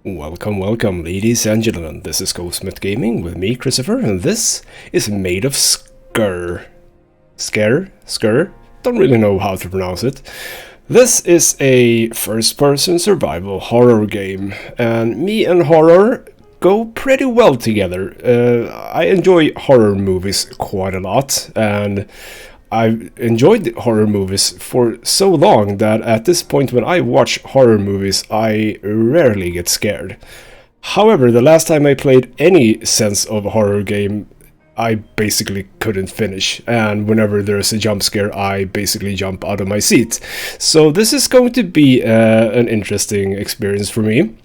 Welcome, ladies and gentlemen. This is Ghostmet Gaming with me, Christopher, and this is Maid of Sker. Sker? Don't really know how to pronounce it. This is a first-person survival horror game, and me and horror go pretty well together. I enjoy horror movies quite a lot, and I've enjoyed horror movies for so long that at this point when I watch horror movies, I rarely get scared. However, the last time I played any sense of a horror game, I basically couldn't finish, and whenever there's a jump scare, I basically jump out of my seat. So this is going to be an interesting experience for me.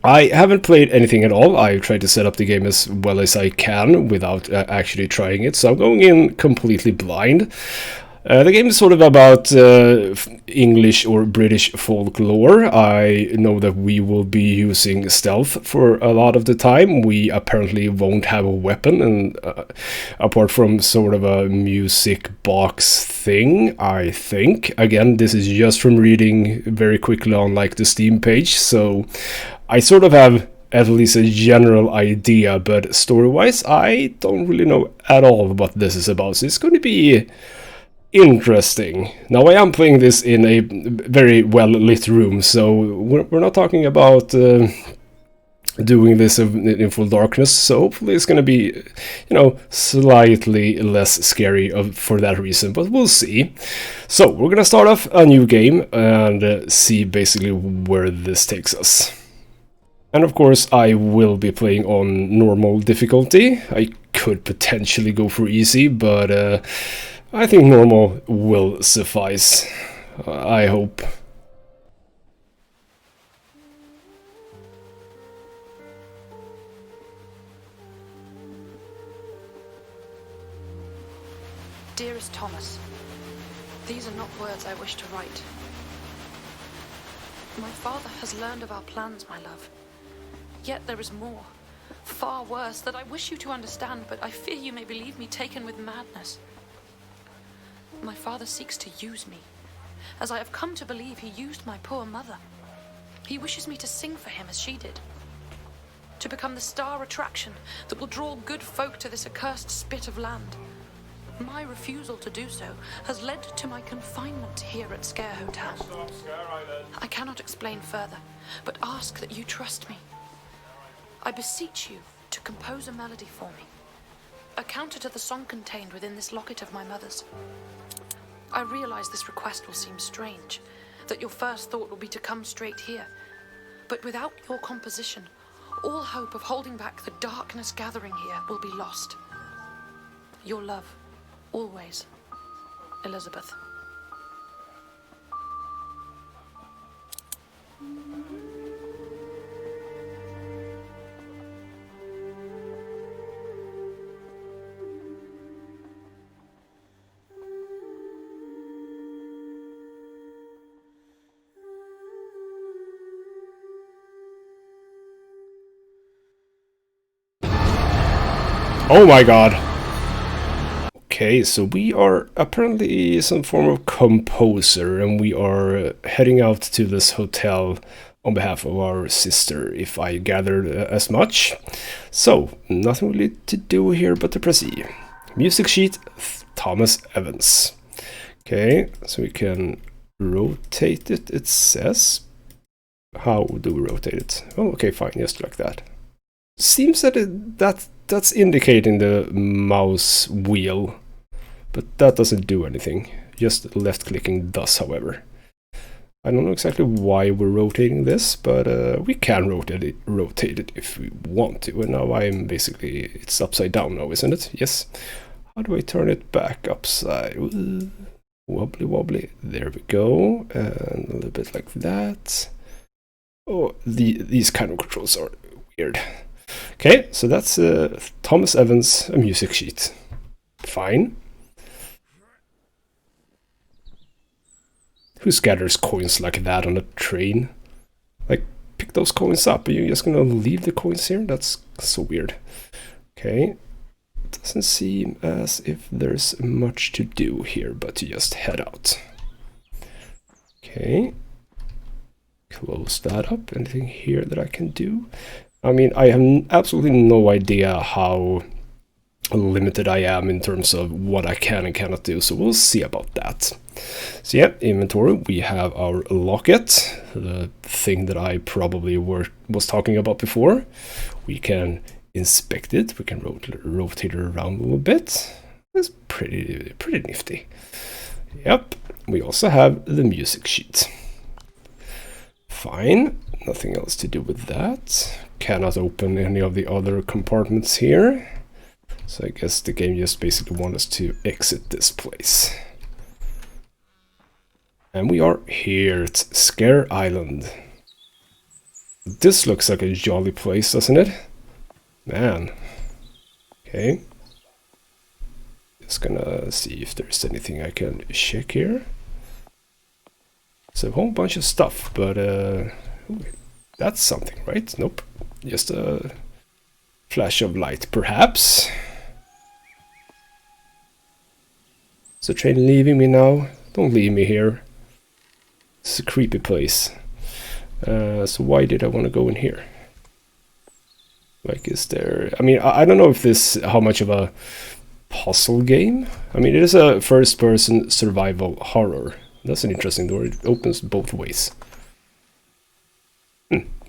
I haven't played anything at all. I tried to set up the game as well as I can without actually trying it, so I'm going in completely blind. The game is sort of about English or British folklore. I know that we will be using stealth for a lot of the time. We apparently won't have a weapon, and apart from sort of a music box thing, I think. Again, this is just from reading very quickly on like the Steam page, so I sort of have at least a general idea, but story-wise, I don't really know at all what this is about, so it's going to be interesting. Now, I am playing this in a very well-lit room, so we're not talking about doing this in full darkness, so hopefully it's going to be, slightly less scary for that reason, but we'll see. So, we're going to start off a new game and see basically where this takes us. And of course, I will be playing on normal difficulty. I could potentially go for easy, but I think normal will suffice. I hope. Dearest Thomas, these are not words I wish to write. My father has learned of our plans, my love. Yet there is more, far worse, that I wish you to understand, but I fear you may believe me taken with madness. My father seeks to use me, as I have come to believe he used my poor mother. He wishes me to sing for him as she did, to become the star attraction that will draw good folk to this accursed spit of land. My refusal to do so has led to my confinement here at Sker Hotel. I cannot explain further, but ask that you trust me. I beseech you to compose a melody for me, a counter to the song contained within this locket of my mother's. I realize this request will seem strange, that your first thought will be to come straight here, but without your composition, all hope of holding back the darkness gathering here will be lost. Your love, always, Elizabeth. Oh my god. Okay, so we are apparently some form of composer, and we are heading out to this hotel on behalf of our sister, if I gathered as much. So, nothing really to do here but to press E. Music sheet, Thomas Evans. Okay, so we can rotate it, it says. How do we rotate it? Oh, okay, fine, just like that. Seems that that's indicating the mouse wheel, but that doesn't do anything. Just left clicking does, however. I don't know exactly why we're rotating this, but we can rotate it if we want to. And now it's upside down now, isn't it? Yes. How do I turn it back upside? Ooh, wobbly. There we go. And a little bit like that. Oh, these kind of controls are weird. Okay, so that's Thomas Evans, a music sheet. Fine. Who scatters coins like that on a train? Like, pick those coins up. Are you just gonna leave the coins here? That's so weird. Okay. Doesn't seem as if there's much to do here, but to just head out. Okay. Close that up. Anything here that I can do? I mean, I have absolutely no idea how limited I am in terms of what I can and cannot do, so we'll see about that. So yeah, inventory, we have our locket, the thing that I probably was talking about before. We can inspect it, we can rotate it around a little bit. It's pretty nifty. Yep, we also have the music sheet. Fine, nothing else to do with that. Cannot open any of the other compartments here. So I guess the game just basically wants us to exit this place. And we are here at Sker Island. This looks like a jolly place, doesn't it? Man. Okay. Just gonna see if there's anything I can check here. It's a whole bunch of stuff, but ooh, that's something, right? Nope. Just a flash of light, perhaps. Is the train leaving me now? Don't leave me here. It's a creepy place. So why did I want to go in here? Like, is there... I mean, I don't know if this... how much of a puzzle game? I mean, it is a first-person survival horror. That's an interesting door. It opens both ways.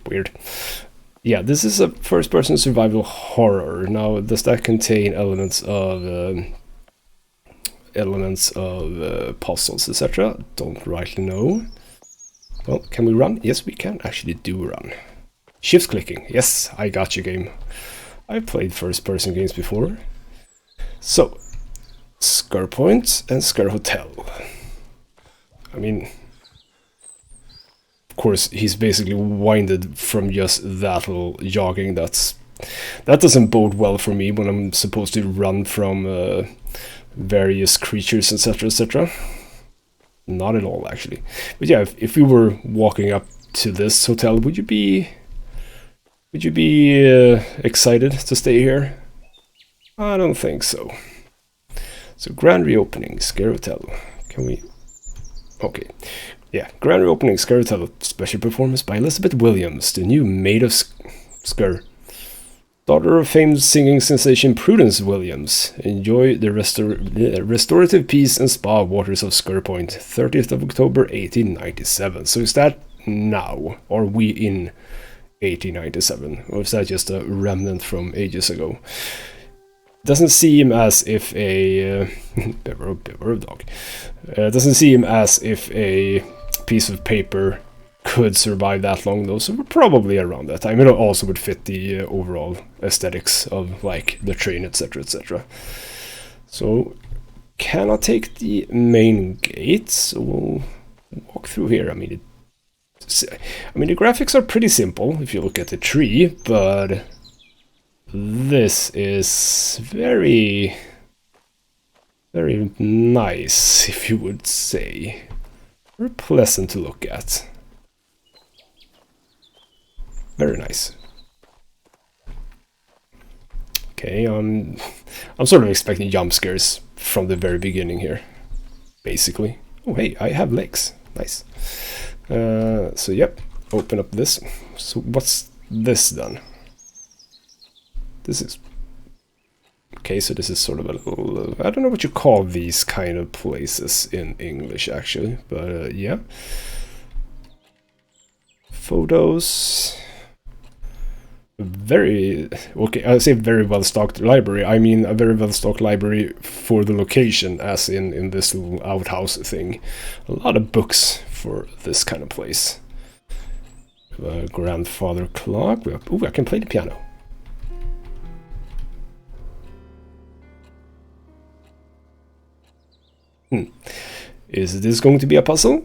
Weird. Yeah, this is a first-person survival horror. Now, does that contain elements of puzzles, etc.? Don't rightly know. Well, can we run? Yes, we can actually do run. Shift clicking. Yes, I got you, game. I've played first-person games before. So, Sker Point and Sker Hotel. I mean, of course, he's basically winded from just that little jogging. That doesn't bode well for me when I'm supposed to run from various creatures, etc., etc. Not at all, actually. But yeah, if we were walking up to this hotel, would you be excited to stay here? I don't think so. So grand reopening, Sker Hotel. Can we? Okay. Yeah, grand reopening, Sker Hotel. Special performance by Elizabeth Williams, the new Maid of Sker. Daughter of famed singing sensation Prudence Williams. Enjoy the restorative peace and spa waters of Sker Point, 30th of October 1897. So is that now? Or are we in 1897? Or is that just a remnant from ages ago? Doesn't seem as if a... beware of dog. Doesn't seem as if a piece of paper could survive that long though, so we're probably around that time. It also would fit the overall aesthetics of like the train, etc., etc. So cannot take the main gate, so we'll walk through here. I mean, the graphics are pretty simple if you look at the tree, but this is very, very nice, if you would say. Very pleasant to look at. Very nice. Okay, I'm sort of expecting jump scares from the very beginning here, basically. Oh, hey, I have legs. Nice. So, yep, open up this. So, what's this then? This is... Okay, so this is sort of a little... I don't know what you call these kind of places in English, actually, but yeah. Photos... Very... Okay, I say very well-stocked library. I mean a very well-stocked library for the location, as in this little outhouse thing. A lot of books for this kind of place. Grandfather clock. Ooh, I can play the piano. Is this going to be a puzzle?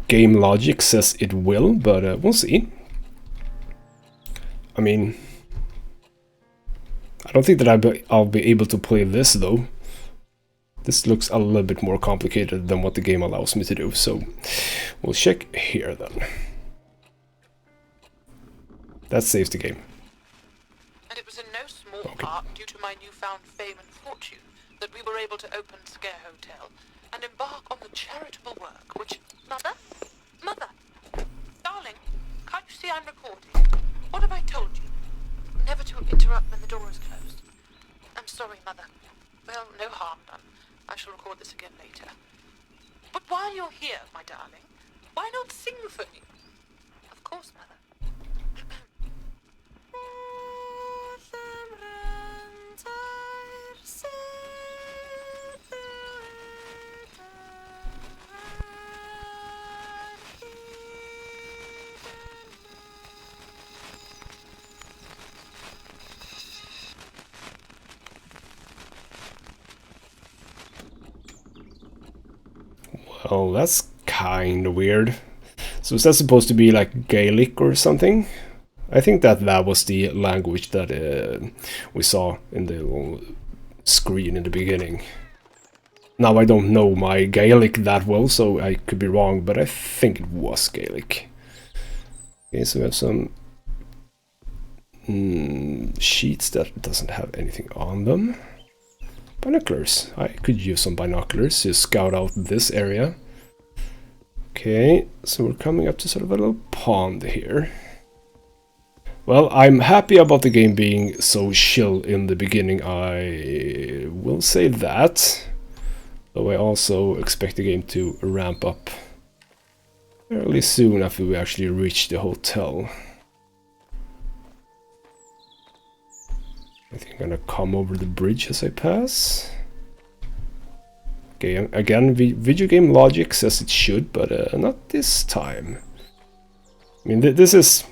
Game logic says it will, but we'll see. I mean, I don't think that I'll be able to play this though. This looks a little bit more complicated than what the game allows me to do, so we'll check here then. That saves the game. And it was in no small part due to my newfound fame and fortune that we were able to open Sker Hotel and embark on the charitable work which... Mother? Mother! Darling! Darling, can't you see I'm recording? What have I told you? Never to interrupt when the door is closed. I'm sorry, Mother. Well, no harm done. I shall record this again later. But while you're here, my darling, why not sing for me? Of course, Mother. Well, that's kind of weird. So is that supposed to be like Gaelic or something? I think that was the language that we saw in the little screen in the beginning. Now I don't know my Gaelic that well, so I could be wrong, but I think it was Gaelic. Okay, so we have some sheets that doesn't have anything on them. Binoculars. I could use some binoculars to scout out this area. Okay, so we're coming up to sort of a little pond here. Well, I'm happy about the game being so chill in the beginning, I will say that. Though I also expect the game to ramp up fairly soon after we actually reach the hotel. I think I'm gonna come over the bridge as I pass. Okay, again, video game logic says it should, but not this time. I mean, this is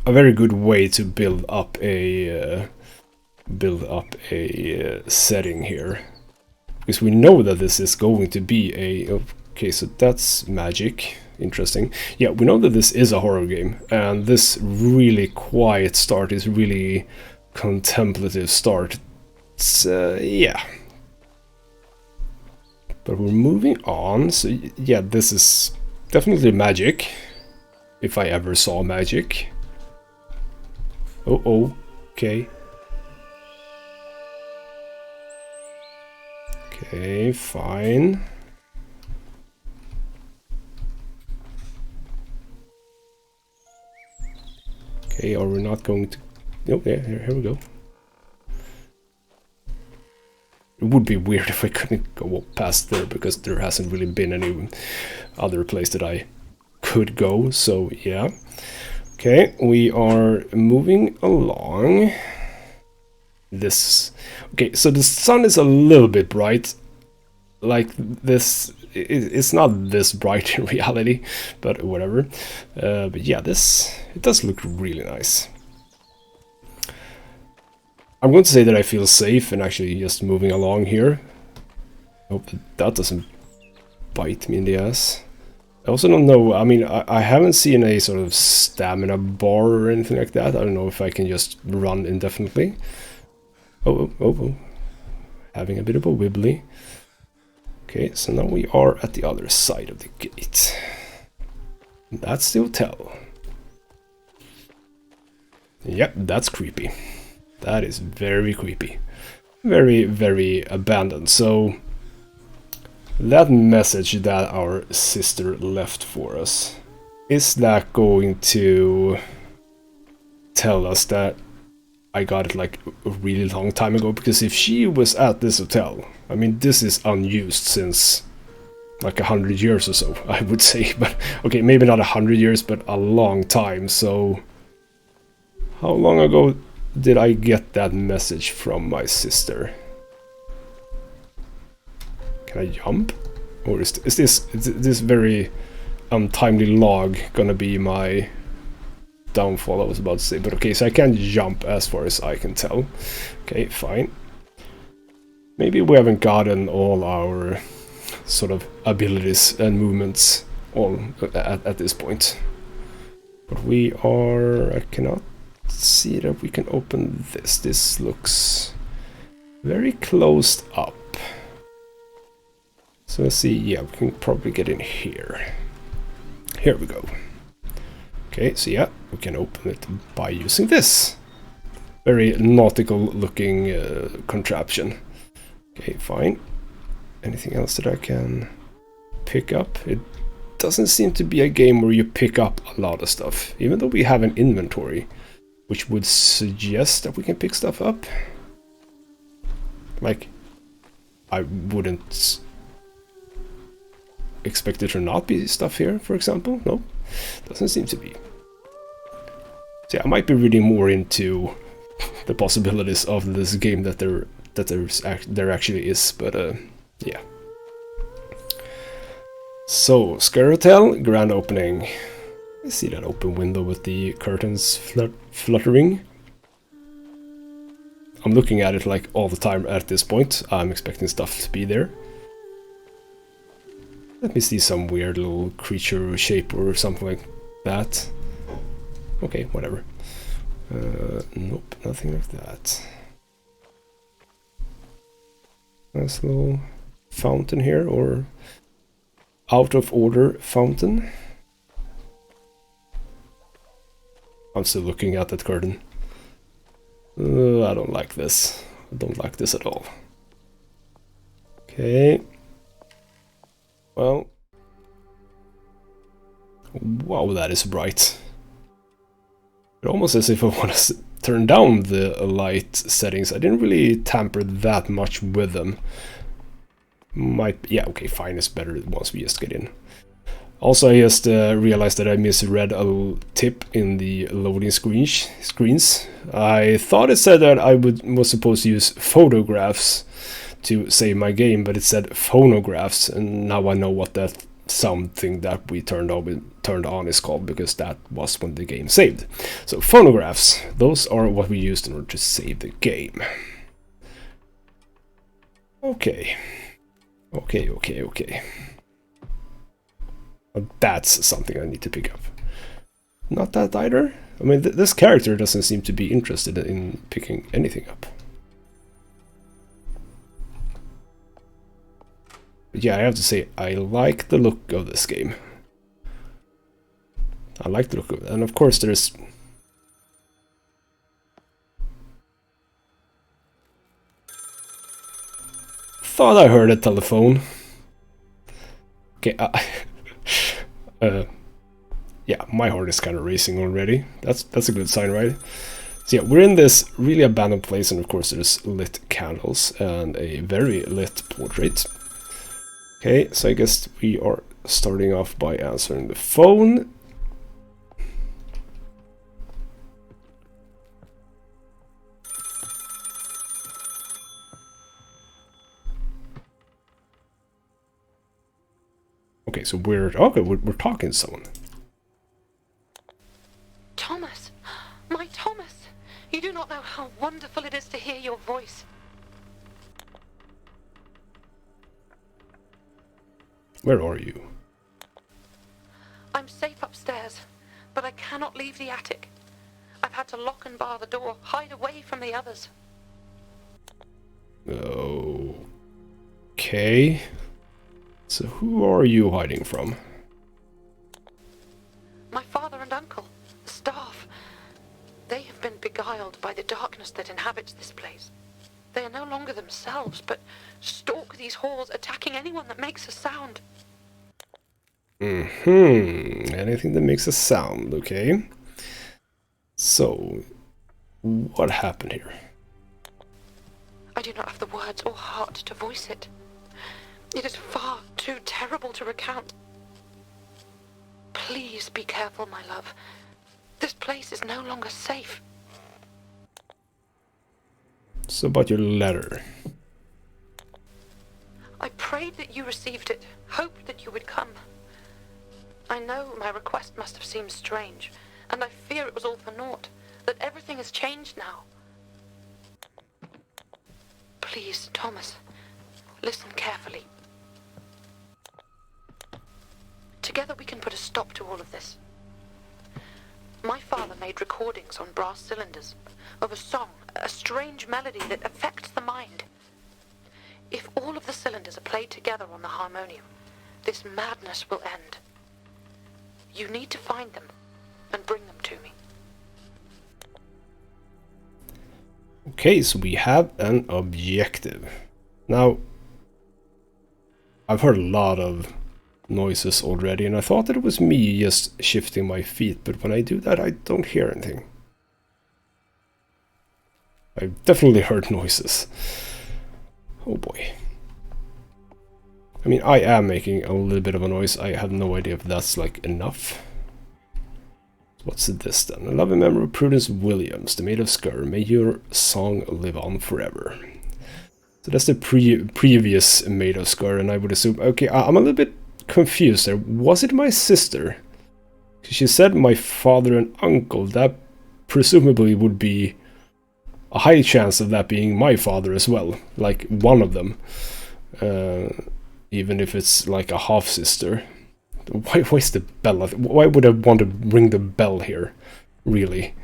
a very good way to build up a setting here, because we know that this is going to be a. Okay, so that's magic. Interesting. Yeah, we know that this is a horror game, and this really quiet start is really contemplative start. It's, yeah. But we're moving on, so yeah, this is definitely magic, if I ever saw magic. Oh, okay. Okay, fine. Okay, are we not going to... Oh, yeah, here we go. It would be weird if I couldn't go past there, because there hasn't really been any other place that I could go, so yeah. Okay, we are moving along. This... Okay, so the sun is a little bit bright. Like this... It's not this bright in reality, but whatever. But yeah, this... It does look really nice. I'm going to say that I feel safe and actually just moving along here. I hope that doesn't bite me in the ass. I also don't know, I mean, I haven't seen a sort of stamina bar or anything like that. I don't know if I can just run indefinitely. Oh. Having a bit of a wibbly. Okay, so now we are at the other side of the gate. That's the hotel. Yep, that's creepy. That is very creepy. Very, very abandoned. So, that message that our sister left for us, is that going to tell us that I got it like a really long time ago? Because if she was at this hotel, I mean, this is unused since like 100 years or so, I would say. But okay, maybe not 100 years, but a long time. So, how long ago did I get that message from my sister? Can I jump? Or is this very untimely log gonna be my downfall, I was about to say. But okay, so I can't jump as far as I can tell. Okay, fine. Maybe we haven't gotten all our sort of abilities and movements all at this point. But we are... I cannot see that we can open this. This looks very closed up. So let's see, yeah, we can probably get in here. Here we go. Okay, so yeah, we can open it by using this. Very nautical looking contraption. Okay, fine. Anything else that I can pick up? It doesn't seem to be a game where you pick up a lot of stuff, even though we have an inventory, which would suggest that we can pick stuff up. Like, I wouldn't expect there to not be stuff here, for example. No, doesn't seem to be. So yeah, I might be reading more into the possibilities of this game that there actually is, but yeah. So, Sker Hotel, grand opening. I see that open window with the curtains fluttering. I'm looking at it like all the time at this point. I'm expecting stuff to be there. Let me see some weird little creature shape or something like that. Okay, whatever. Nope, nothing like that. Nice little fountain here, or out of order fountain. I'm still looking at that curtain. I don't like this. I don't like this at all. Okay. Well. Wow, that is bright. It's almost as if I want to turn down the light settings. I didn't really tamper that much with them. Yeah, okay, fine, it's better once we just get in. Also, I just realized that I misread a tip in the loading screens. I thought it said that I was supposed to use photographs to save my game, but it said phonographs, and now I know what that something that we turned on is called, because that was when the game saved. So phonographs, those are what we used in order to save the game. Okay. Okay. Well, that's something I need to pick up. Not that either. I mean, this character doesn't seem to be interested in picking anything up. But yeah, I have to say, I like the look of this game. I like the look of it. And of course there's... Thought I heard a telephone. Okay, yeah, my heart is kind of racing already. That's a good sign, right? So yeah, we're in this really abandoned place, and of course there's lit candles and a very lit portrait. Okay, so I guess we are starting off by answering the phone. Okay, so we're talking to someone. Thomas! My Thomas! You do not know how wonderful it is to hear your voice. Where are you? I'm safe upstairs, but I cannot leave the attic. I've had to lock and bar the door, hide away from the others. Okay. So who are you hiding from? My father and uncle, the staff. They have been beguiled by the darkness that inhabits this place. They are no longer themselves, but stalk these halls, attacking anyone that makes a sound. Anything that makes a sound, okay. So, what happened here? I do not have the words or heart to voice it. It is far too terrible to recount. Please be careful, my love. This place is no longer safe. So about your letter. I prayed that you received it, hoped that you would come. I know my request must have seemed strange, and I fear it was all for naught, that everything has changed now. Please, Thomas, listen carefully. Together we can put a stop to all of this. My father made recordings on brass cylinders of a song, a strange melody that affects the mind. If all of the cylinders are played together on the harmonium, this madness will end. You need to find them and bring them to me. Okay, so we have an objective. Now, I've heard a lot of noises already, and I thought that it was me just shifting my feet, but when I do that I don't hear anything. I definitely heard noises. Oh boy. I mean, I am making a little bit of a noise. I have no idea if that's like enough. What's this then? A loving memory of Prudence Williams, the Maid of Sker. May your song live on forever. So that's the previous Maid of Sker, and I would assume... Okay, I'm a little bit confused there. Was it my sister? She said my father and uncle. That presumably would be a high chance of that being my father as well. Like, one of them. Even if it's like a half-sister. Why's the bell? Why would I want to ring the bell here? Really?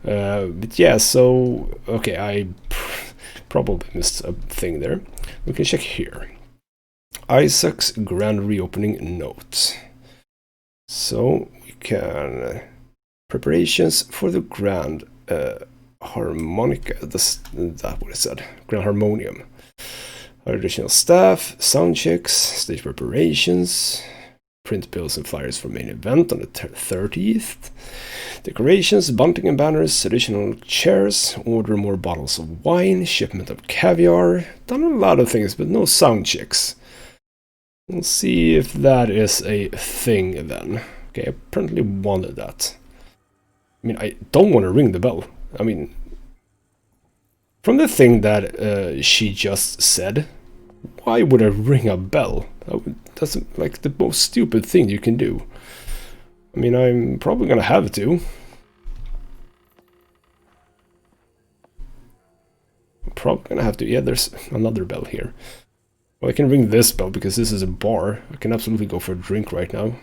But yeah, so... Okay, I probably missed a thing there. We can check here. Isaac's grand reopening note. So, we can... preparations for the grand harmonica. That's what it said. Grand harmonium. Additional staff, sound checks, stage preparations... Print bills and flyers for main event on the 30th. Decorations, bunting and banners, additional chairs, order more bottles of wine, shipment of caviar. Done a lot of things, but no sound checks. We'll see if that is a thing then. Okay, I apparently wanted that. I mean, I don't want to ring the bell. I mean, from the thing that she just said, why would I ring a bell? That's like the most stupid thing you can do. I mean, I'm probably gonna have to. I'm probably gonna have to. Yeah, there's another bell here. Well, I can ring this bell because this is a bar. I can absolutely go for a drink right now.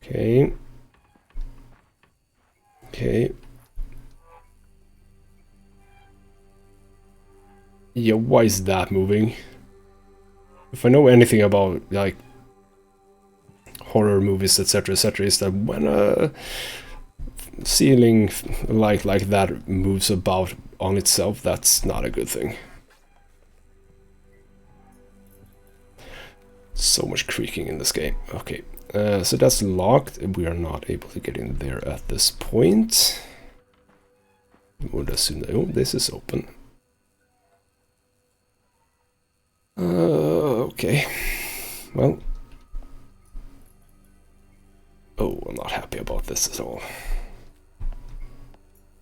Okay. Okay. Yeah, why is that moving? If I know anything about, like, horror movies, etc., etc., is that when a ceiling light like that moves about on itself, that's not a good thing. So much creaking in this game. Okay, so that's locked. We are not able to get in there at this point. Would assume that, oh, this is open. Okay. Well. Oh, I'm not happy about this at all.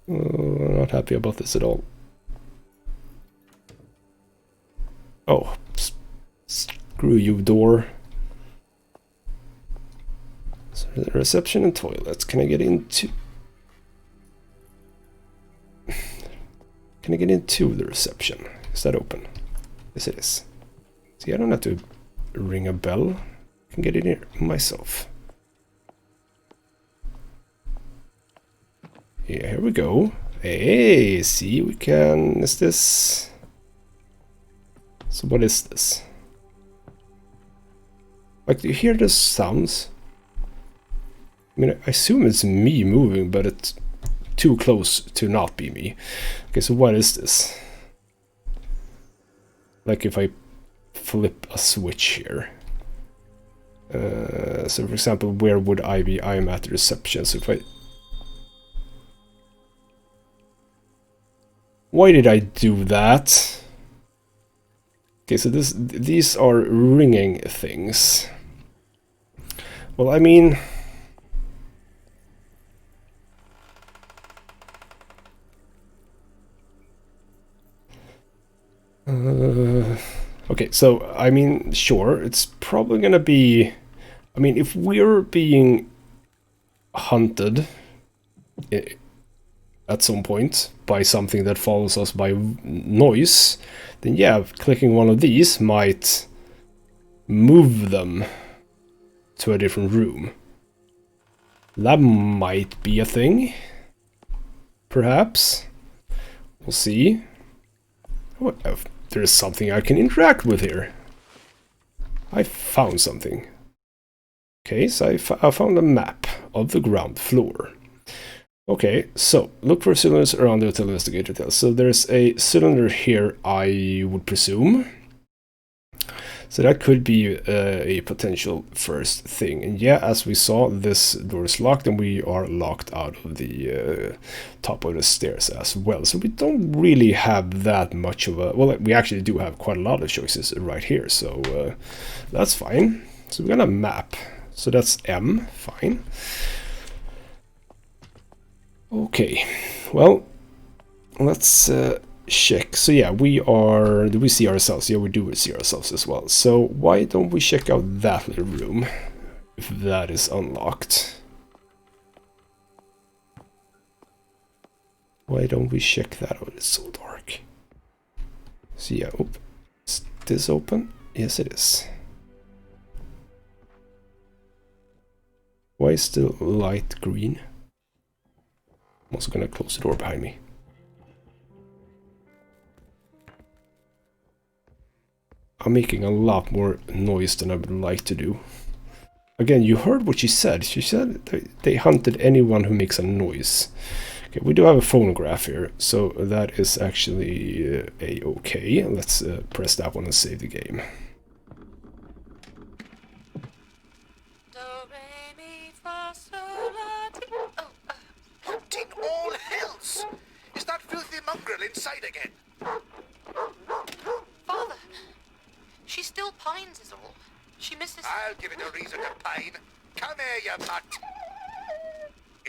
I'm not happy about this at all. Oh, screw you, door. So the reception and toilets. Can I get into... Can I get into the reception? Is that open? Yes, it is. See, I don't have to ring a bell. I can get in here myself. Yeah, here we go. Hey, see, we can... Is this... So what is this? Like, do you hear the sounds? I mean, I assume it's me moving, but it's too close to not be me. Okay, so what is this? Like if I flip a switch here. So for example, where would I be? I am at the reception. So if I... Why did I do that? Okay, so these are ringing things. Well, I mean... Okay, so, I mean, sure, it's probably gonna be... I mean, if we're being hunted at some point by something that follows us by noise, then yeah, clicking one of these might move them to a different room. That might be a thing. Perhaps. We'll see. What if there's something I can interact with here? I found something. Okay, so I found a map of the ground floor. Okay, so look for cylinders around the hotel investigator hotel. So there's a cylinder here, I would presume. So that could be a potential first thing. And yeah, as we saw, this door is locked and we are locked out of the top of the stairs as well. So we don't really have that much of a... Well, we actually do have quite a lot of choices right here, so that's fine. So we're gonna map. So that's M, fine. Okay, well, let's check. So yeah, we are... Do we see ourselves? Yeah, we do see ourselves as well. So why don't we check out that little room, if that is unlocked? Why don't we check that out? It's so dark. So yeah, oh, is this open? Yes, it is. Why is still light green? I'm also gonna close the door behind me. I'm making a lot more noise than I would like to do. Again, you heard what she said. She said they hunted anyone who makes a noise. Okay, we do have a phonograph here, so that is actually a-okay. Let's press that one and save the game. What in all hells? Is that filthy mongrel inside again? Father, she still pines is all. She misses... I'll give it a reason to pine. Come here, you mutt.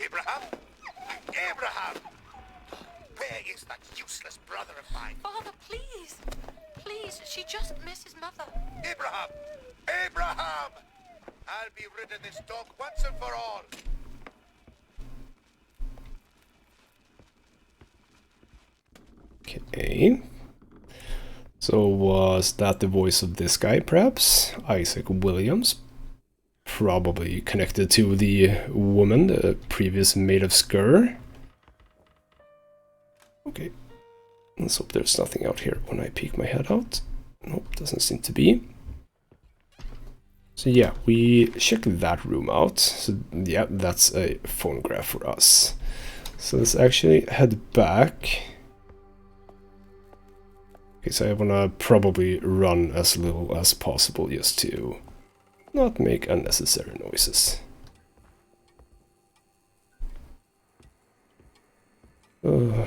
Abraham? Abraham! Where is that useless brother of mine? Father, please. Please, she just misses Mother. Abraham! Abraham! I'll be rid of this dog once and for all. Okay. So was that the voice of this guy, perhaps? Isaac Williams. Probably connected to the woman, the previous Maid of Sker. Okay. Let's hope there's nothing out here when I peek my head out. Nope, doesn't seem to be. So yeah, we checked that room out. So yeah, that's a phonograph for us. So let's actually head back. Okay, so I wanna probably run as little as possible just to not make unnecessary noises. I'm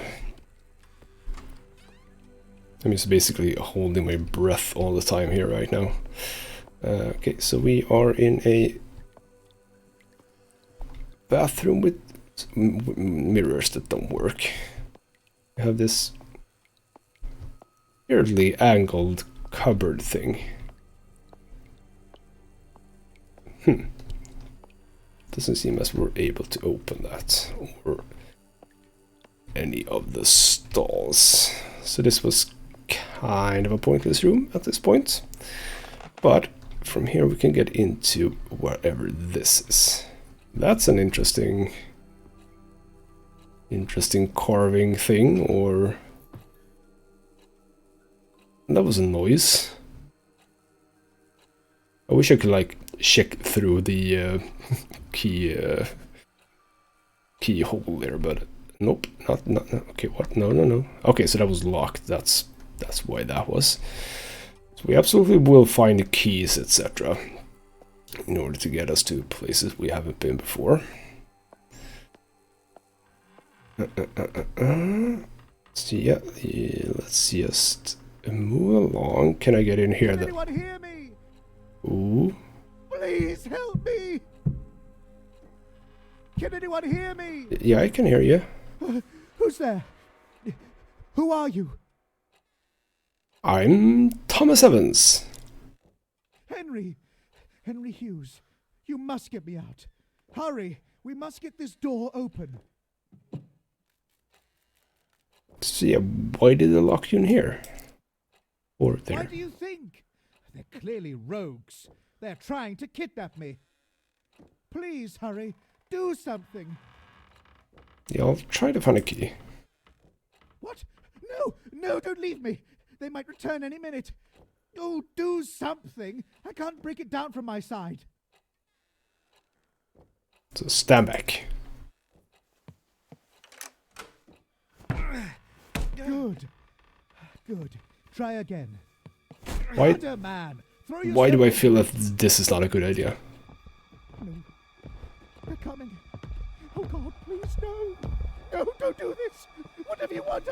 just basically holding my breath all the time here right now. Okay, so we are in a bathroom with mirrors that don't work. We have this weirdly angled cupboard thing. Doesn't seem as we're able to open that or any of the stalls. So this was kind of a pointless room at this point. But from here we can get into wherever this is. That's an interesting carving thing, or... That was a noise. I wish I could like check through the keyhole there, but nope, not okay. What? No. Okay, so that was locked. That's why that was. So we absolutely will find the keys, etc., in order to get us to places we haven't been before. So yeah, let's just move along. Can I get in here? Can anyone hear me? Ooh. Please help me. Can anyone hear me? Yeah, I can hear you. Who's there? Who are you? I'm Thomas Evans. Henry Hughes. You must get me out. Hurry. We must get this door open. So yeah, why did they lock you in here? Or there? What do you think? They're clearly rogues. They're trying to kidnap me. Please hurry. Do something. Yeah, I'll try to find a key. What? No, don't leave me. They might return any minute. Oh, do something. I can't break it down from my side. So stand back. Good. Try again. Why? Harder, man. Throw Why do I yourself feel into that it. this is not a good idea? No. They're coming. Oh God, please no. No, don't do this. Whatever you want,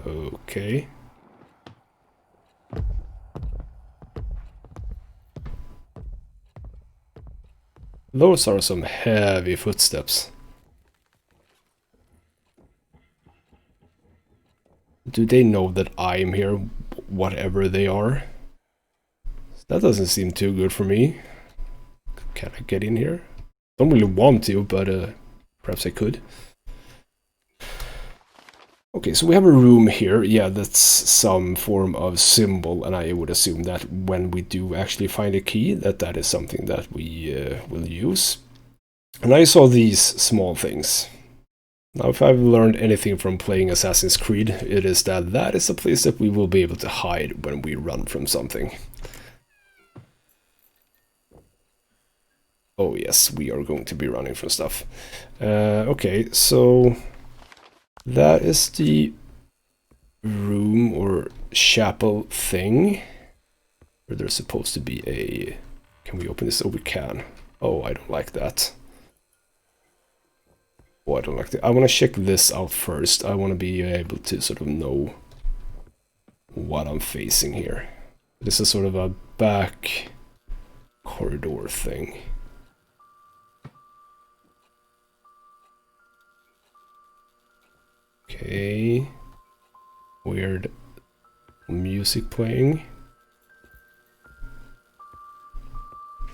Okay. Those are some heavy footsteps. Do they know that I'm here, whatever they are? That doesn't seem too good for me. Can I get in here? Don't really want to, but perhaps I could. Okay, so we have a room here. Yeah, that's some form of symbol, and I would assume that when we do actually find a key, that is something that we will use. And I saw these small things. Now, if I've learned anything from playing Assassin's Creed, it is that that is a place that we will be able to hide when we run from something. Oh yes, we are going to be running from stuff. Okay, so that is the room or chapel thing where there's supposed to be a... Can we open this? Oh, we can. Oh, I don't like that. Oh, I don't like that. I want to check this out first. I want to be able to sort of know what I'm facing here. This is sort of a back corridor thing. Okay. Weird music playing.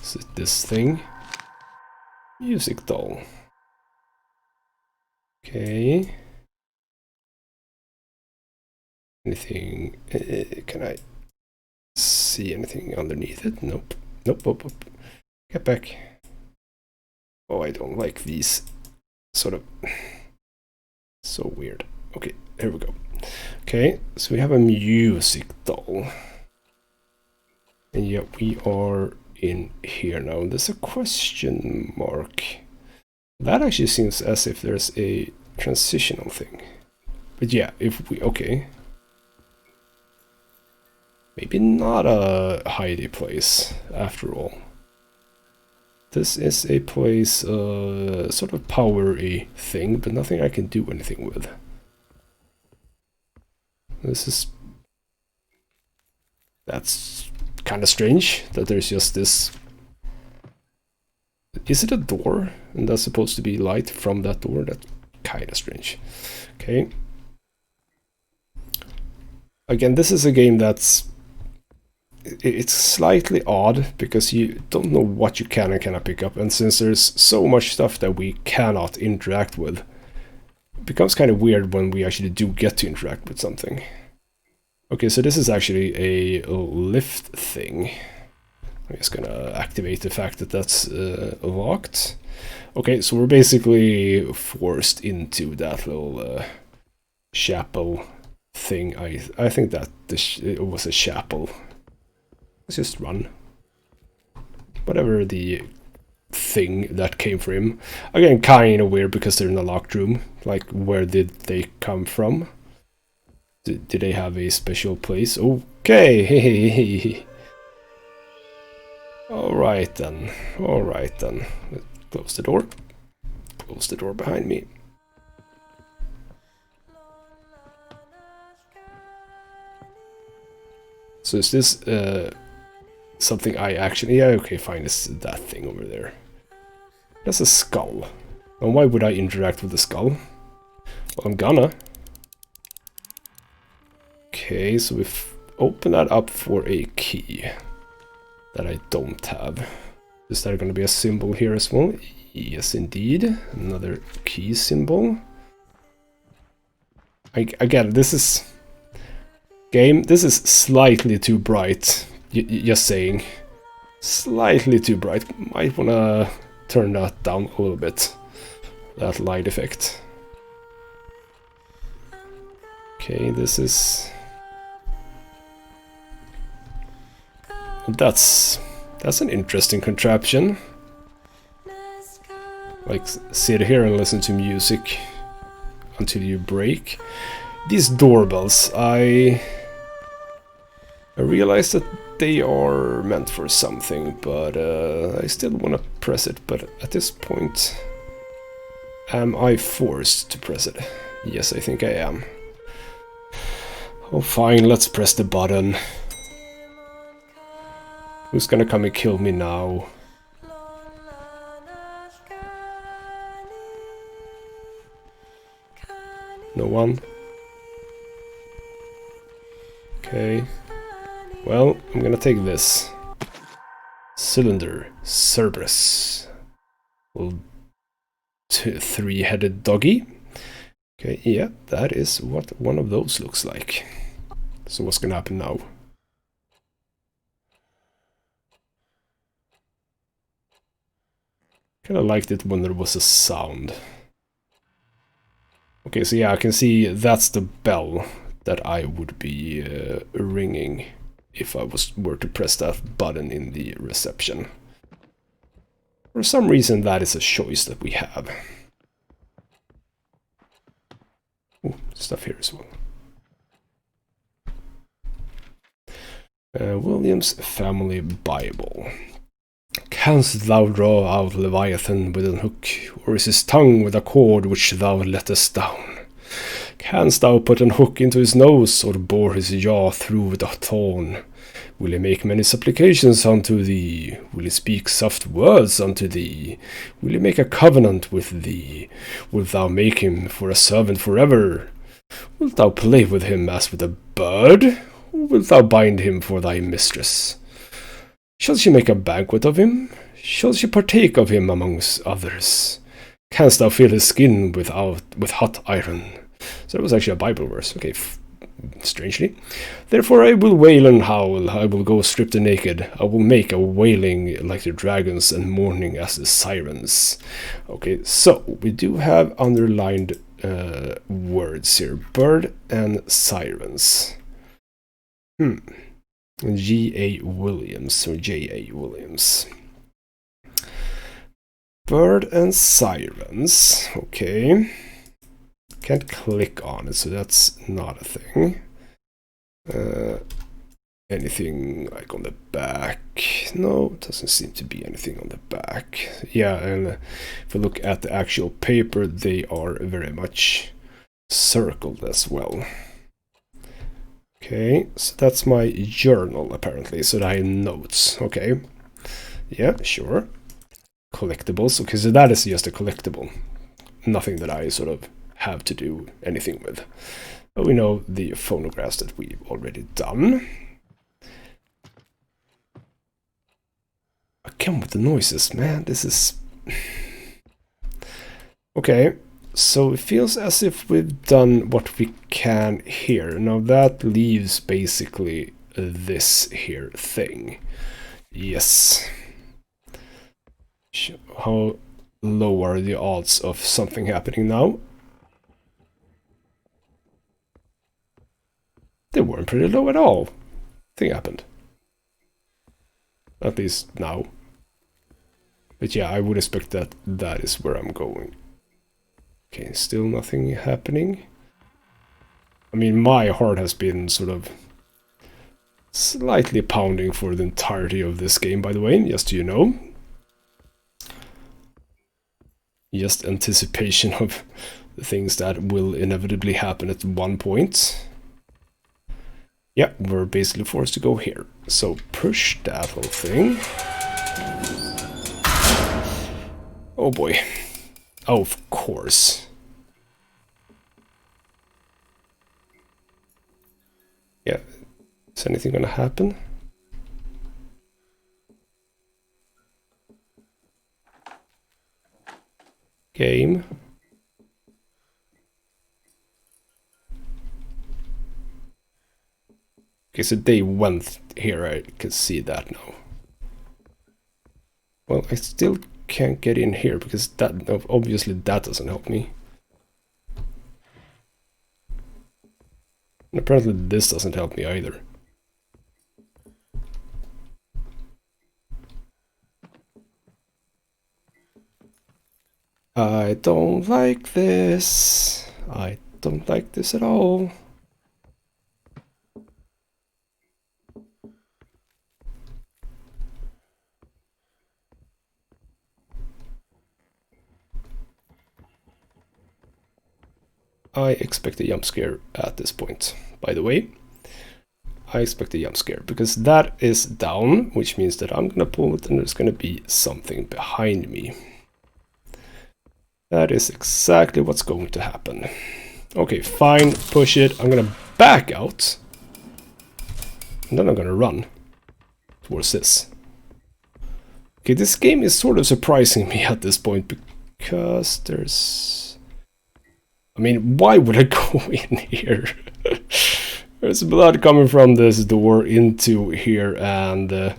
Is it this thing? Music doll. Okay. Anything? Can I see anything underneath it? Nope. Nope. Nope. Nope. Get back. Oh, I don't like these. Sort of. So weird. Okay, here we go. Okay, so we have a music doll. And yet we are in here now. There's a question mark. That actually seems as if there's a transitional thing. But yeah, if we... Okay. Maybe not a hidey place, after all. This is a place, sort of power-y thing, but nothing I can do anything with. This is... That's kind of strange, that there's just this... Is it a door? And that's supposed to be light from that door? That's kind of strange. Okay. Again, this is a game that's... It's slightly odd, because you don't know what you can and cannot pick up, and since there's so much stuff that we cannot interact with, it becomes kind of weird when we actually do get to interact with something. Okay, so this is actually a lift thing. I'm just gonna activate the fact that that's locked. Okay, so we're basically forced into that little chapel thing. I think that it was a chapel. Let's just run. Whatever the thing that came for him. Again, kind of weird because they're in a locked room. Like, where did they come from? Did they have a special place? Okay! Alright then. Alright then. Let's close the door. Close the door behind me. So is this something I actually... Yeah, okay, fine. It's that thing over there. That's a skull. And why would I interact with the skull? Well, I'm gonna. Okay, so we've opened that up for a key that I don't have. Is there gonna be a symbol here as well? Yes, indeed. Another key symbol. Again, this is... Game, this is slightly too bright. Just saying. Slightly too bright. Might wanna turn that down a little bit. That light effect. Okay, this is... That's an interesting contraption. Like, sit here and listen to music until you break. These doorbells, I I realize that they are meant for something, but I still want to press it. But at this point, am I forced to press it? Yes, I think I am. Oh, fine, let's press the button. Who's gonna come and kill me now? No one? Okay. Well, I'm gonna take this. Cylinder. Cerberus. Well, three-headed doggy. Okay, yeah, that is what one of those looks like. So what's gonna happen now? Kinda liked it when there was a sound. Okay, so yeah, I can see that's the bell that I would be ringing if I were to press that button in the reception. For some reason, that is a choice that we have. Oh, stuff here as well. William's Family Bible. Canst thou draw out Leviathan with an hook, or is his tongue with a cord which thou lettest down? Canst thou put an hook into his nose, or bore his jaw through with a thorn? Will he make many supplications unto thee? Will he speak soft words unto thee? Will he make a covenant with thee? Wilt thou make him for a servant forever? Wilt thou play with him as with a bird? Or wilt thou bind him for thy mistress? Shall she make a banquet of him? Shall she partake of him amongst others? Canst thou feel his skin with hot iron? So that was actually a Bible verse. Okay, strangely. Therefore I will wail and howl, I will go stripped and naked, I will make a wailing like the dragons and mourning as the sirens. Okay, so we do have underlined words here. Bird and sirens. G.A. Williams, or J.A. Williams. Bird and sirens. Okay. Can't click on it, so that's not a thing. Anything like on the back? No, it doesn't seem to be anything on the back. Yeah, and if we look at the actual paper, they are very much circled as well. Okay, so that's my journal apparently, so that I have notes. Okay, yeah, sure. Collectibles. Okay, so that is just a collectible. Nothing that I sort of have to do anything with. But we know the phonographs that we've already done. Again with the noises, man, this is... Okay, so it feels as if we've done what we can here. Now that leaves basically this here thing. Yes. How low are the odds of something happening now? They weren't pretty low at all. Thing happened. At least now. But yeah, I would expect that that is where I'm going. Okay, still nothing happening. I mean, my heart has been sort of slightly pounding for the entirety of this game, by the way, just so you know. Just anticipation of the things that will inevitably happen at one point. Yeah, we're basically forced to go here. So push that whole thing. Oh boy. Oh, of course. Yeah. Is anything gonna happen? Game. Okay, so they went here, I can see that now. Well, I still can't get in here because that obviously that doesn't help me. And apparently this doesn't help me either. I don't like this. I don't like this at all. I expect a jump scare at this point, by the way. I expect a jump scare, because that is down, which means that I'm gonna pull it and there's gonna be something behind me. That is exactly what's going to happen. Okay, fine, push it. I'm gonna back out. And then I'm gonna run towards this. Okay, this game is sort of surprising me at this point, because there's... I mean, why would I go in here? There's blood coming from this door into here, and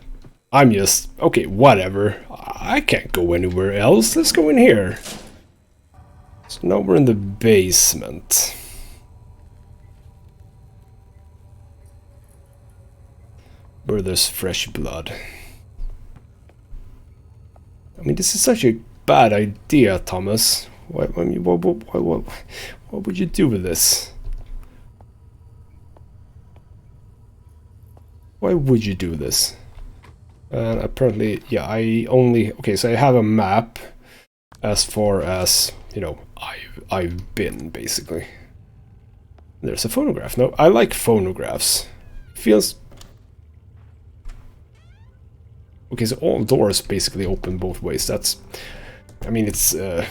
I'm just... Okay, whatever. I can't go anywhere else. Let's go in here. So now we're in the basement. Where there's fresh blood. I mean, this is such a bad idea, Thomas. What would you do with this? Why would you do this? And apparently, yeah, I only... Okay, so I have a map as far as, you know, I've been, basically. There's a phonograph. No, I like phonographs. It feels... Okay, so all doors basically open both ways. That's... I mean, it's a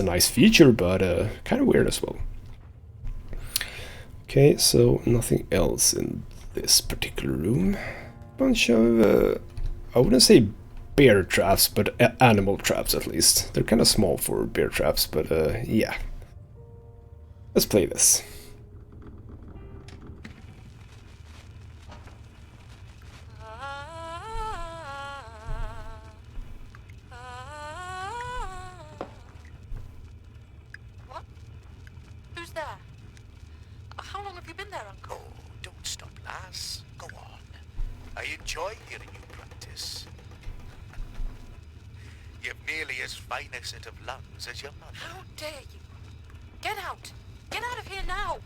nice feature, but kind of weird as well. Okay, so nothing else in this particular room. Bunch of, I wouldn't say bear traps, but animal traps at least. They're kind of small for bear traps, but yeah. Let's play this. What? Who's there? How long have you been there, Uncle? Oh, don't stop, lass. Go on. I enjoy hearing you practice. You've nearly as fine a set of lungs as your mother. How dare you? Get out! Get out of here now!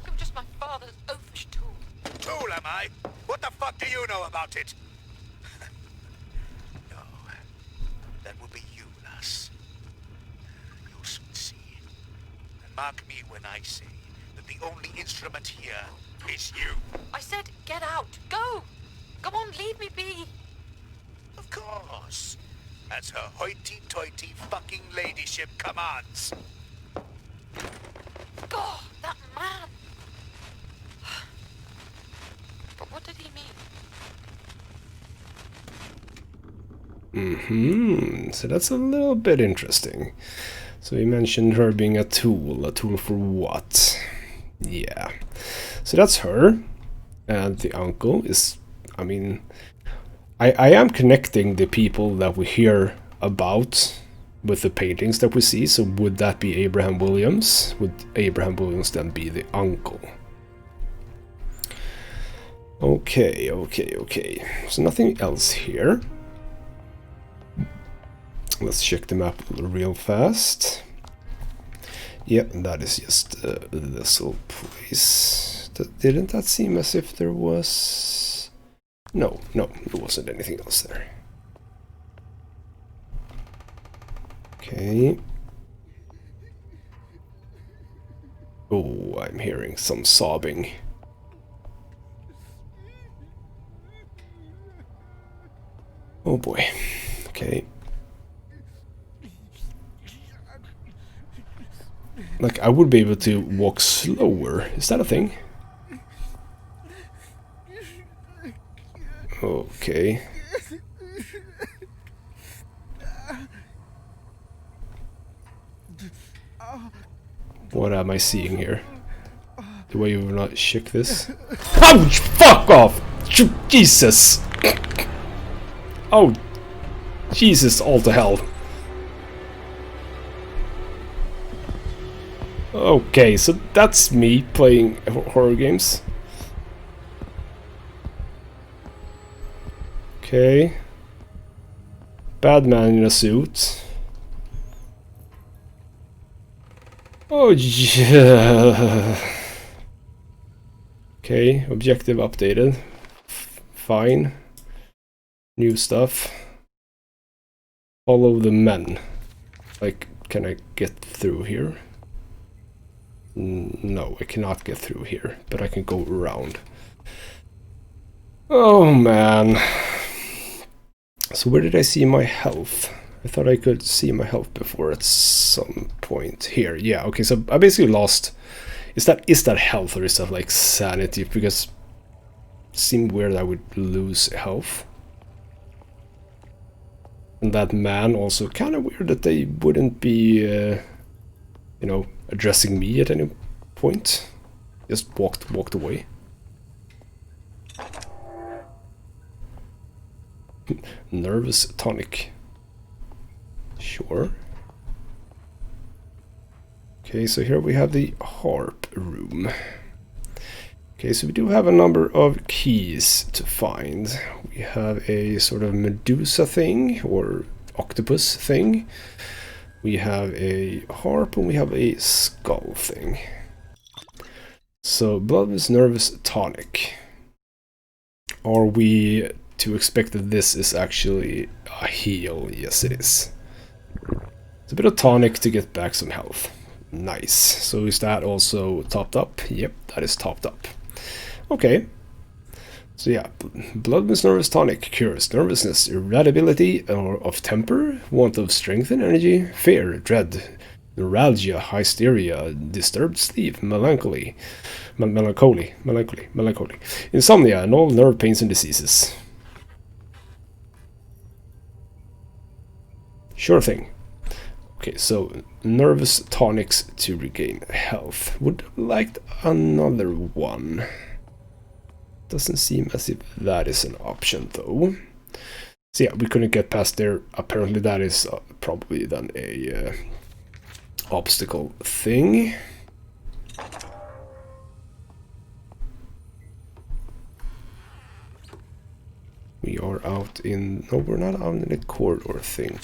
You're just my father's oafish tool. Tool, am I? What the fuck do you know about it? No, that will be you, lass. You'll soon see. And mark me when I say that the only instrument here is you. I said get out! Go! Come on, leave me be! Of course. As her hoity-toity fucking ladyship commands. God, that man! But what did he mean? So that's a little bit interesting. So he mentioned her being a tool. A tool for what? Yeah. So that's her. And the uncle is... I mean... I am connecting the people that we hear about with the paintings that we see. So would that be Abraham Williams? Would Abraham Williams then be the uncle? Okay. So nothing else here. Let's check the map real fast. Yeah, that is just this little place. Didn't that seem as if there was... No, there wasn't anything else there. Okay. Oh, I'm hearing some sobbing. Oh boy. Okay. Like, I would be able to walk slower. Is that a thing? Okay. What am I seeing here? Do I even not check this? Ouch! Fuck off! Jesus! Oh! Jesus, all to hell. Okay, so that's me playing horror games. Okay. Bad man in a suit. Oh yeah. Okay, objective updated. Fine. New stuff. Follow the men. Like, can I get through here? No, I cannot get through here, but I can go around. Oh man. So where did I see my health? I thought I could see my health before at some point here. Yeah, okay, so I basically lost... Is that health or is that like sanity? Because it seemed weird I would lose health. And that man also kind of weird that they wouldn't be, you know, addressing me at any point. Just walked away. Nervous tonic. Sure. Okay, so here we have the harp room. Okay, so we do have a number of keys to find. We have a sort of Medusa thing, or octopus thing. We have a harp, and we have a skull thing. So, bloodless nervous tonic. Are we to expect that this is actually a heal? Yes, it is. It's a bit of tonic to get back some health. Nice. So is that also topped up? Yep, that is topped up. Okay. So yeah, bloodless nervous tonic cures nervousness, irritability or of temper, want of strength and energy, fear, dread, neuralgia, hysteria, disturbed sleep, melancholy, insomnia, and all nerve pains and diseases. Sure thing. Okay, so nervous tonics to regain health. Would have liked another one. Doesn't seem as if that is an option though. So yeah, we couldn't get past there. Apparently that is probably then a obstacle thing. We are out in... No, we're not out in the corridor thing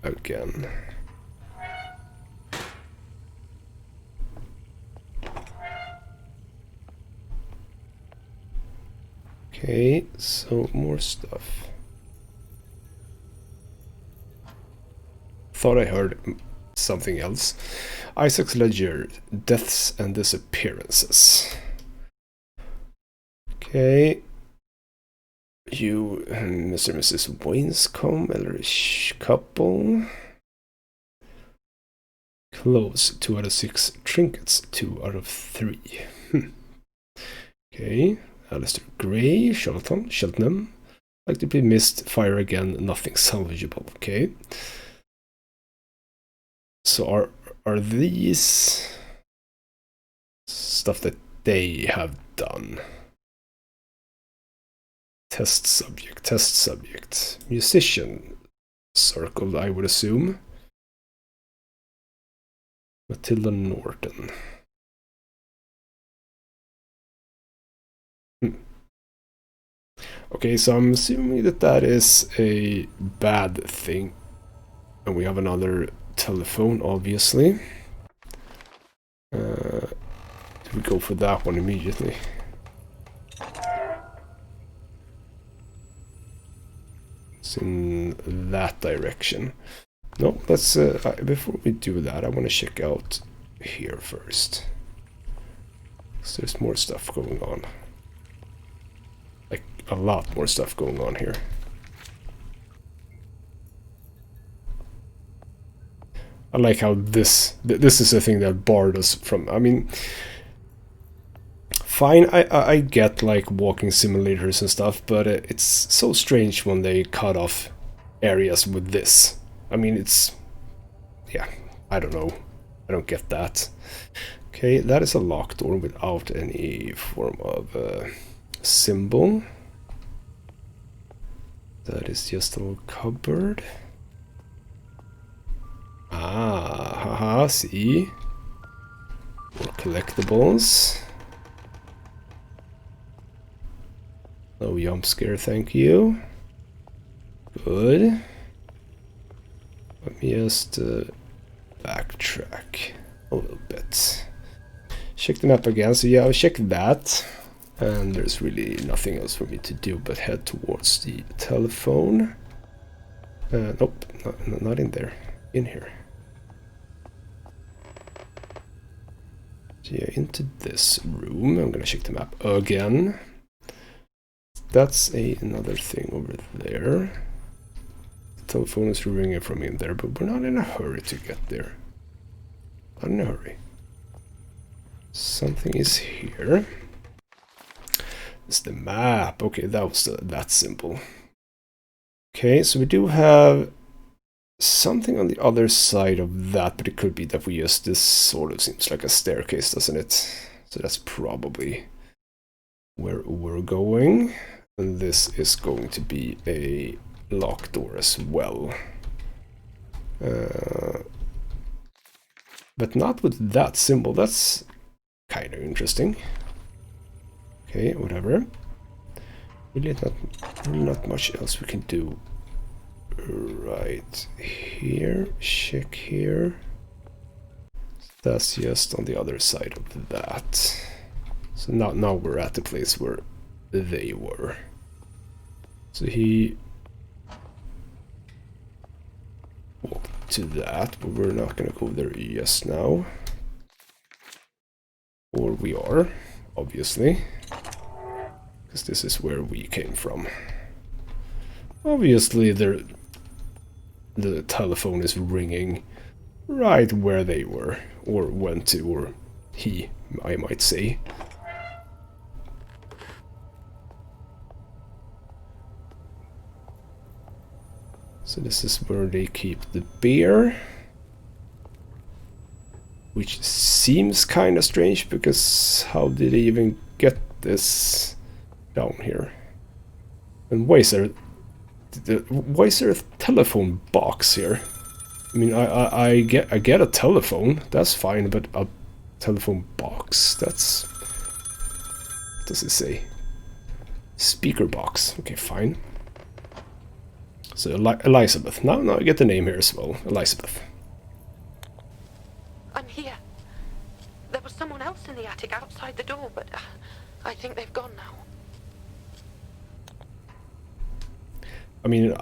again. Okay, so more stuff. Thought I heard something else. Isaac's Ledger, deaths and disappearances. Okay. You, Mr. and Mrs. Wainscombe, Elrish couple. Clothes, 2 out of 6. Trinkets, 2 out of 3. Okay. Alistair Gray, Cheltenham. Like to be missed, fire again, nothing salvageable. Okay. So are these stuff that they have done? Test subject. Musician circled, I would assume. Matilda Norton. Okay, so I'm assuming that that is a bad thing. And we have another telephone, obviously. We go for that one immediately. It's in that direction. No, let's before we do that, I want to check out here first. So there's more stuff going on. Like a lot more stuff going on here. I like how this is a thing that barred us from. I mean, fine, I get like walking simulators and stuff, but it's so strange when they cut off areas with this. I mean, it's, yeah, I don't know. I don't get that. Okay, that is a locked door without any form of symbol. That is just a little cupboard. Ah, haha, see? More collectibles. No jump scare, thank you. Good. Let me just backtrack a little bit. Check the map again. So yeah, I'll check that. And there's really nothing else for me to do but head towards the telephone. Nope, not in there. In here. Yeah, into this room. I'm gonna check the map again. That's another thing over there. The telephone is ringing from in there, but we're not in a hurry to get there. Not in a hurry. Something is here. It's the map. Okay, that was that simple. Okay, so we do have something on the other side of that, but it could be that we just, this sort of seems like a staircase, doesn't it? So that's probably where we're going. And this is going to be a locked door as well. But not with that symbol. That's kind of interesting. Okay, whatever. Really not much else we can do. Right here, check here. That's just on the other side of that. So now we're at the place where they were. So he walked to that, but we're not gonna go there just now. Or we are, obviously. Because this is where we came from. Obviously the telephone is ringing right where they were, or went to, or he, I might say. So this is where they keep the beer. Which seems kind of strange, because how did they even get this down here? And why is there a telephone box here? I mean, I get a telephone, that's fine, but a telephone box, that's... What does it say? Speaker box, okay, fine. So Elizabeth, now I get the name here as well, Elizabeth. I'm here. There was someone else in the attic outside the door, but I think they've gone now. I mean,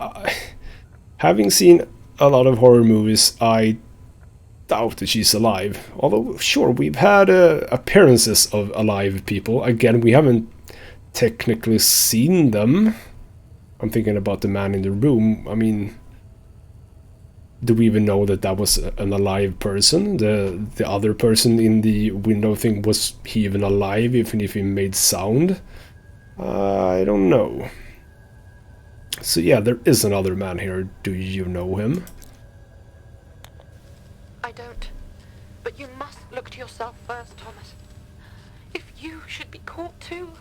having seen a lot of horror movies, I doubt that she's alive. Although, sure, we've had appearances of alive people. Again, we haven't technically seen them. I'm thinking about the man in the room. I mean, do we even know that that was an alive person? The other person in the window thing, was he even alive, even if he made sound? I don't know. So yeah, there is another man here. Do you know him? I don't. But you must look to yourself first, Thomas. If you should be caught too...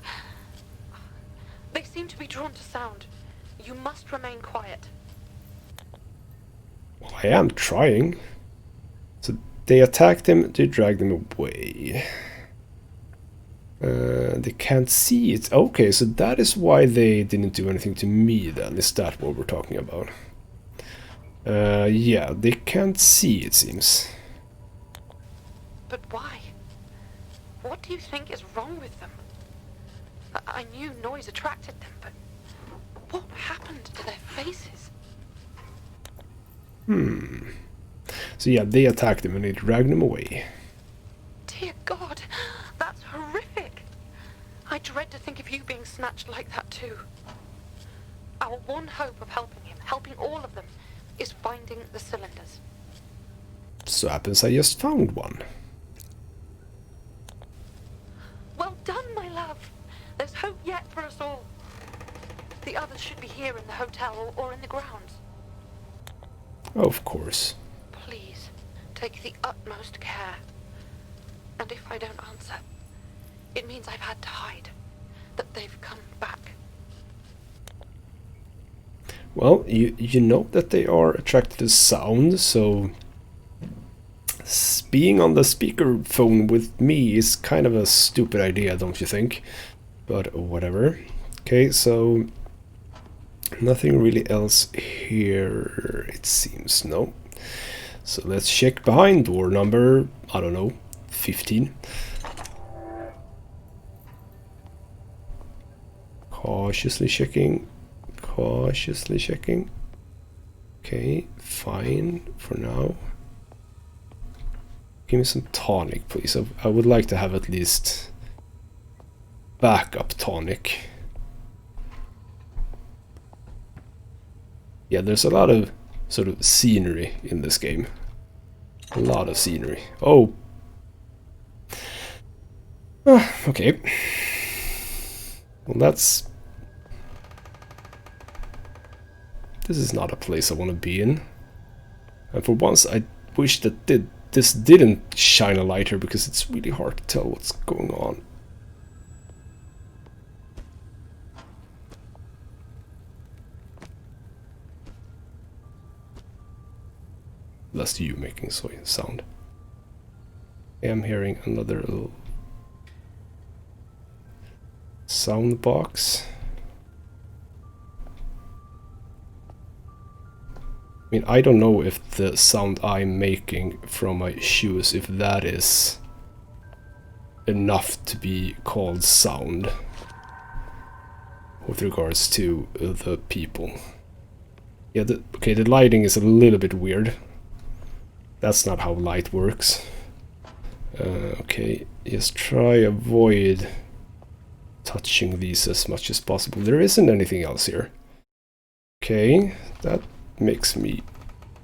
They seem to be drawn to sound. You must remain quiet. Well, I am trying. So they attacked him, they dragged him away. They can't see it. Okay, so that is why they didn't do anything to me then. Is that what we're talking about? Yeah, they can't see, it seems. But why? What do you think is wrong with them? I knew noise attracted them, but what happened to their faces? So yeah, they attacked him and they dragged him away. Dear God, that's horrific. I dread to think of you being snatched like that too. Our one hope of helping him, helping all of them, is finding the cylinders. So happens I just found one. Well done, my love. There's hope yet for us all. The others should be here in the hotel or in the grounds. Of course. Please, take the utmost care. And if I don't answer, it means I've had to hide. That they've come back. Well, you know that they are attracted to sound, so being on the speakerphone with me is kind of a stupid idea, don't you think? But whatever. Okay, so nothing really else here, it seems. No. So let's check behind door number, I don't know, 15. Cautiously checking. Cautiously checking. Okay, fine for now. Give me some tonic, please. I would like to have at least backup tonic. Yeah, there's a lot of sort of scenery in this game. A lot of scenery. Oh! Okay. Well, that's... This is not a place I want to be in. And for once, I wish that this didn't shine a light here, because it's really hard to tell what's going on. That's you making sound. I am hearing another little sound box. I mean, I don't know if the sound I'm making from my shoes, if that is enough to be called sound with regards to the people. Yeah, okay, the lighting is a little bit weird. That's not how light works. Okay, just try avoid touching these as much as possible. There isn't anything else here. Okay, that makes me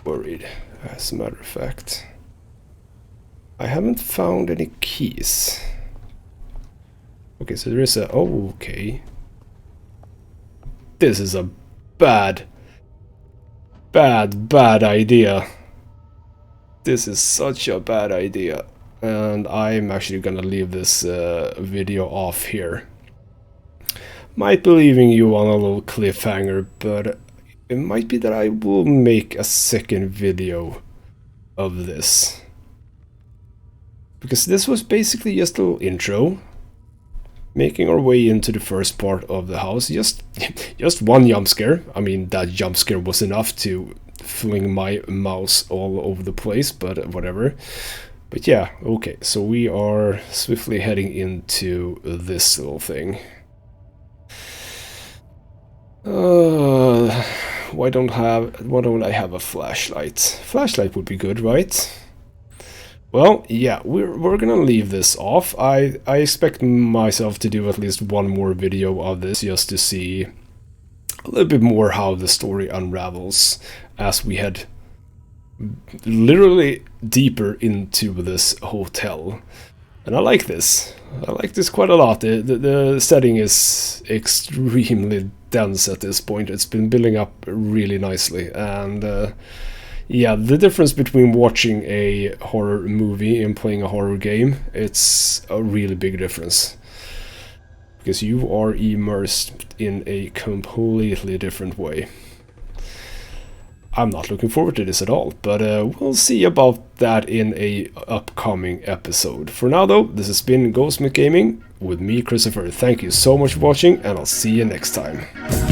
worried, as a matter of fact. I haven't found any keys. Okay, so there is a... Oh, okay. This is a bad idea. This is such a bad idea. And I'm actually gonna leave this video off here. Might be leaving you on a little cliffhanger, but it might be that I will make a second video of this. Because this was basically just a little intro. Making our way into the first part of the house. Just one jump scare. I mean, that jump scare was enough to fling my mouse all over the place, but whatever. But yeah, okay, so we are swiftly heading into this little thing. Why don't I have a flashlight? Flashlight would be good, right? Well, yeah, we're gonna leave this off. I expect myself to do at least one more video of this, just to see a little bit more how the story unravels as we head literally deeper into this hotel. And I like this. I like this quite a lot. The setting is extremely dense at this point. It's been building up really nicely. And yeah, the difference between watching a horror movie and playing a horror game, it's a really big difference. Because you are immersed in a completely different way. I'm not looking forward to this at all, but we'll see about that in a upcoming episode. For now though, this has been Ghostsmith Gaming with me, Christopher. Thank you so much for watching, and I'll see you next time.